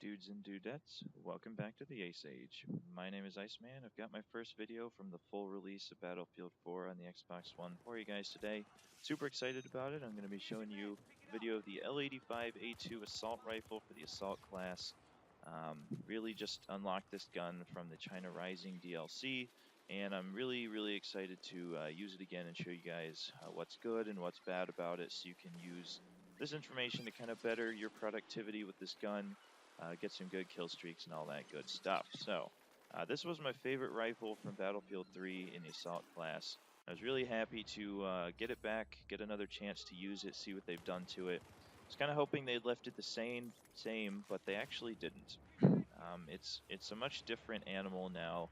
dudes and dudettes, welcome back to the Ace Age. My name is Iceman. I've got my first video from the full release of Battlefield 4 on the Xbox One for you guys today. Super excited about it. I'm going to be showing you a video of the L85A2 assault rifle for the assault class. Really just unlocked this gun from the China Rising DLC, and I'm really excited to use it again and show you guys what's good and what's bad about it, so you can use this information to kind of better your productivity with this gun, get some good kill streaks and all that good stuff. So this was my favorite rifle from Battlefield 3 in the assault class. I was really happy to get it back, get another chance to use it, see what they've done to it. I was kind of hoping they'd left it the same, but they actually didn't. It's a much different animal now.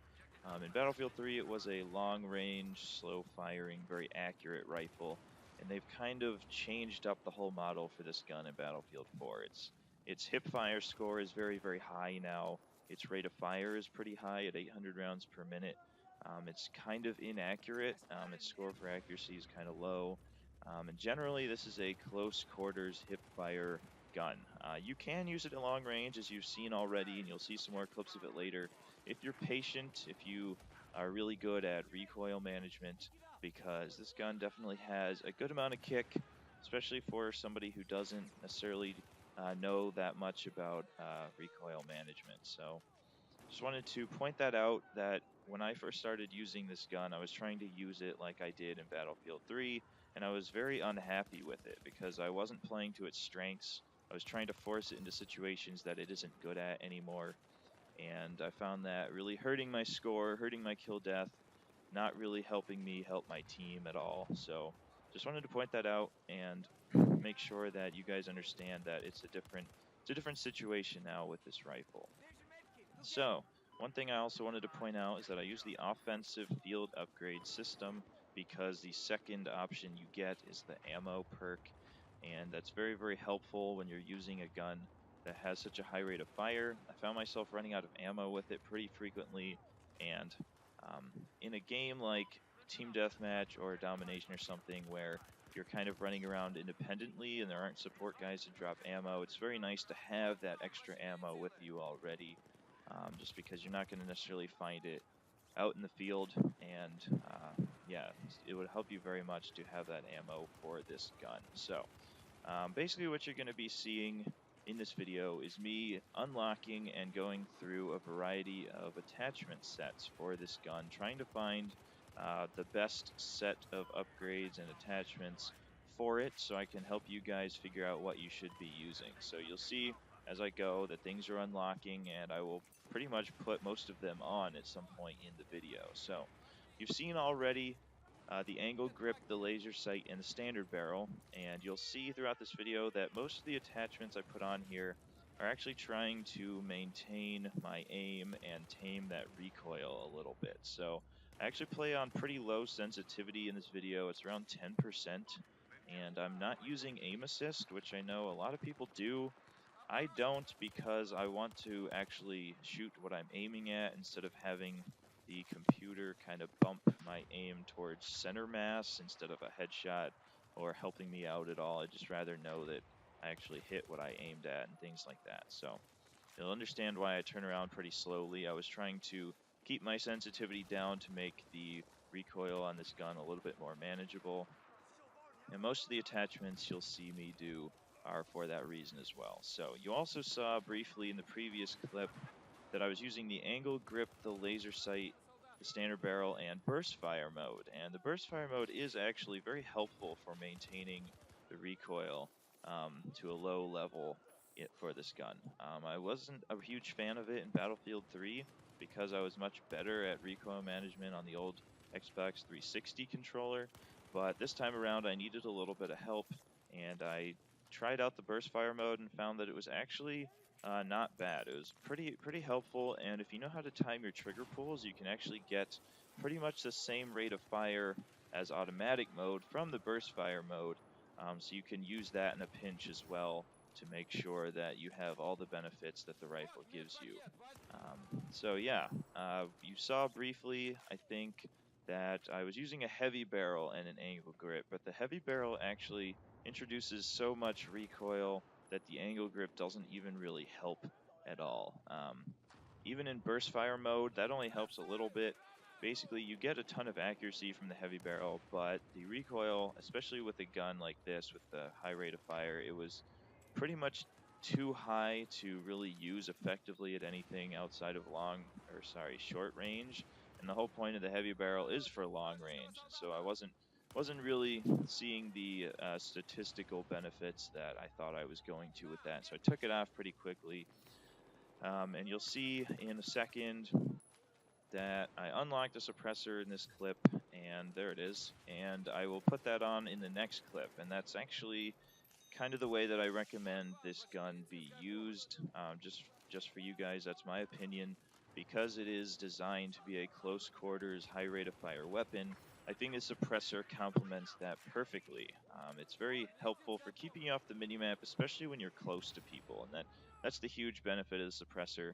In Battlefield 3, it was a long-range, slow-firing, very accurate rifle, and they've kind of changed up the whole model for this gun in Battlefield 4. Its hip fire score is very high now. Its rate of fire is pretty high at 800 rounds per minute. It's kind of inaccurate. Its score for accuracy is kind of low. And generally, this is a close quarters hip fire gun. You can use it at long range, as you've seen already, and you'll see some more clips of it later. If you're patient, if you are really good at recoil management, because this gun definitely has a good amount of kick, especially for somebody who doesn't necessarily know that much about recoil management. So just wanted to point that out, that when I first started using this gun, I was trying to use it like I did in Battlefield 3, and I was very unhappy with it because I wasn't playing to its strengths. I was trying to force it into situations that it isn't good at anymore, and I found that really hurting my score, hurting my kill death, not really helping me help my team at all. So just wanted to point that out and make sure that you guys understand that it's a different situation now with this rifle. So one thing I also wanted to point out is that I use the offensive field upgrade system because the second option you get is the ammo perk, and that's very helpful when you're using a gun that has such a high rate of fire. I found myself running out of ammo with it pretty frequently, and in a game like Team Deathmatch or Domination or something where you're kind of running around independently and there aren't support guys to drop ammo, it's very nice to have that extra ammo with you already, just because you're not going to necessarily find it out in the field, and yeah, it would help you very much to have that ammo for this gun. So basically what you're going to be seeing in this video is me unlocking and going through a variety of attachment sets for this gun, trying to find the best set of upgrades and attachments for it so I can help you guys figure out what you should be using. So you'll see as I go that things are unlocking, and I will pretty much put most of them on at some point in the video. So you've seen already the angle grip, the laser sight, and the standard barrel, and you'll see throughout this video that most of the attachments I put on here are actually trying to maintain my aim and tame that recoil a little bit. So I actually play on pretty low sensitivity in this video. It's around 10%, and I'm not using aim assist, which I know a lot of people do. I don't, because I want to actually shoot what I'm aiming at instead of having the computer kind of bump my aim towards center mass instead of a headshot or helping me out at all. I'd just rather know that I actually hit what I aimed at and things like that. So you'll understand why I turn around pretty slowly. I was trying to keep my sensitivity down to make the recoil on this gun a little bit more manageable. And most of the attachments you'll see me do are for that reason as well. So you also saw briefly in the previous clip that I was using the angle grip, the laser sight, the standard barrel, and burst fire mode. And the burst fire mode is actually very helpful for maintaining the recoil to a low level for this gun. I wasn't a huge fan of it in Battlefield 3 because I was much better at recoil management on the old Xbox 360 controller, but this time around I needed a little bit of help, and I tried out the burst fire mode and found that it was actually not bad. It was pretty helpful, and if you know how to time your trigger pulls, you can actually get pretty much the same rate of fire as automatic mode from the burst fire mode, so you can use that in a pinch as well to make sure that you have all the benefits that the rifle gives you. So yeah, you saw briefly, I think, that I was using a heavy barrel and an angle grip, but the heavy barrel actually introduces so much recoil that the angle grip doesn't even really help at all. Even in burst fire mode, that only helps a little bit. Basically, you get a ton of accuracy from the heavy barrel, but the recoil, especially with a gun like this with the high rate of fire, it was pretty much too high to really use effectively at anything outside of short range. And the whole point of the heavy barrel is for long range. And so I wasn't really seeing the statistical benefits that I thought I was going to with that. So I took it off pretty quickly. And you'll see in a second that I unlocked a suppressor in this clip, and there it is. And I will put that on in the next clip. And that's actually kind of the way that I recommend this gun be used. Just for you guys, that's my opinion. Because it is designed to be a close quarters, high rate of fire weapon, I think the suppressor complements that perfectly. It's very helpful for keeping you off the minimap, especially when you're close to people, and that's the huge benefit of the suppressor.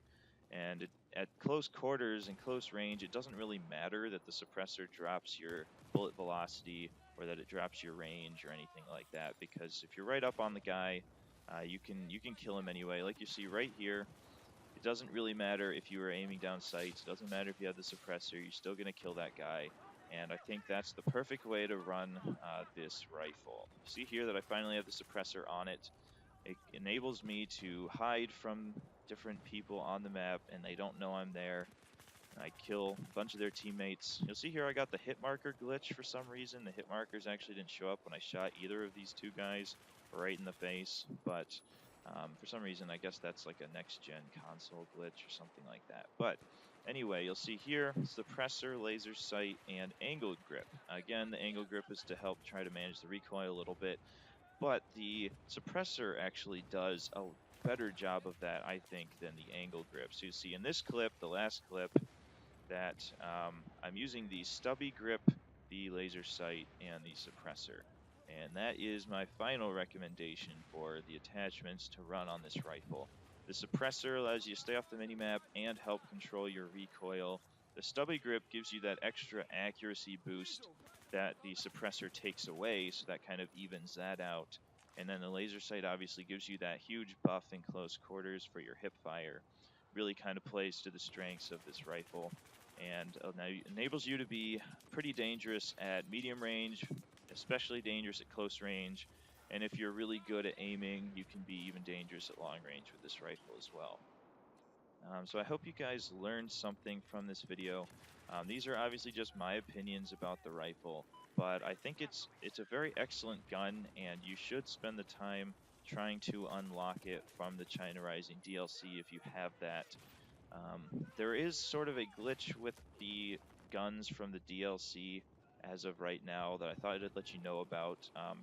And at close quarters and close range, it doesn't really matter that the suppressor drops your bullet velocity or that it drops your range or anything like that, because if you're right up on the guy, you can kill him anyway. Like you see right here, it doesn't really matter if you were aiming down sights. It doesn't matter if you have the suppressor. You're still going to kill that guy. And I think that's the perfect way to run this rifle. You see here that I finally have the suppressor on it. It enables me to hide from different people on the map, and they don't know I'm there. And I kill a bunch of their teammates. You'll see here I got the hit marker glitch for some reason. The hit markers actually didn't show up when I shot either of these two guys right in the face. But for some reason, I guess that's like a next-gen console glitch or something like that. But anyway, you'll see here, suppressor, laser sight, and angled grip. Again, the angled grip is to help try to manage the recoil a little bit. But the suppressor actually does a better job of that, I think, than the angle grip. So you see in this clip, the last clip, that I'm using the stubby grip, the laser sight, and the suppressor. And that is my final recommendation for the attachments to run on this rifle. The suppressor allows you to stay off the minimap and help control your recoil. The stubby grip gives you that extra accuracy boost that the suppressor takes away, so that kind of evens that out. And then the laser sight obviously gives you that huge buff in close quarters for your hip fire. Really kind of plays to the strengths of this rifle, and enables you to be pretty dangerous at medium range, especially dangerous at close range. And if you're really good at aiming, you can be even dangerous at long range with this rifle as well. So I hope you guys learned something from this video. These are obviously just my opinions about the rifle, but I think it's a very excellent gun, and you should spend the time trying to unlock it from the China Rising DLC if you have that. There is sort of a glitch with the guns from the DLC as of right now that I thought I'd let you know about.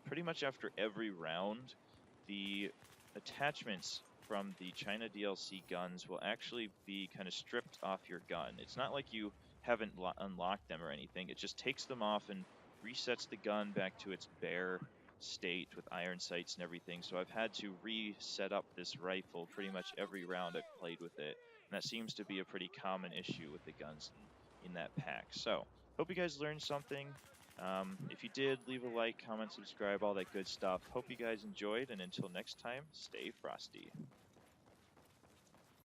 Pretty much after every round, the attachments from the China DLC guns will actually be kind of stripped off your gun. It's not like you haven't unlocked them or anything. It just takes them off and resets the gun back to its bare state with iron sights and everything. So I've had to reset up this rifle pretty much every round I've played with it. And that seems to be a pretty common issue with the guns in that pack. So hope you guys learned something. If you did, leave a like, comment, subscribe, all that good stuff. Hope you guys enjoyed, and until next time, stay frosty.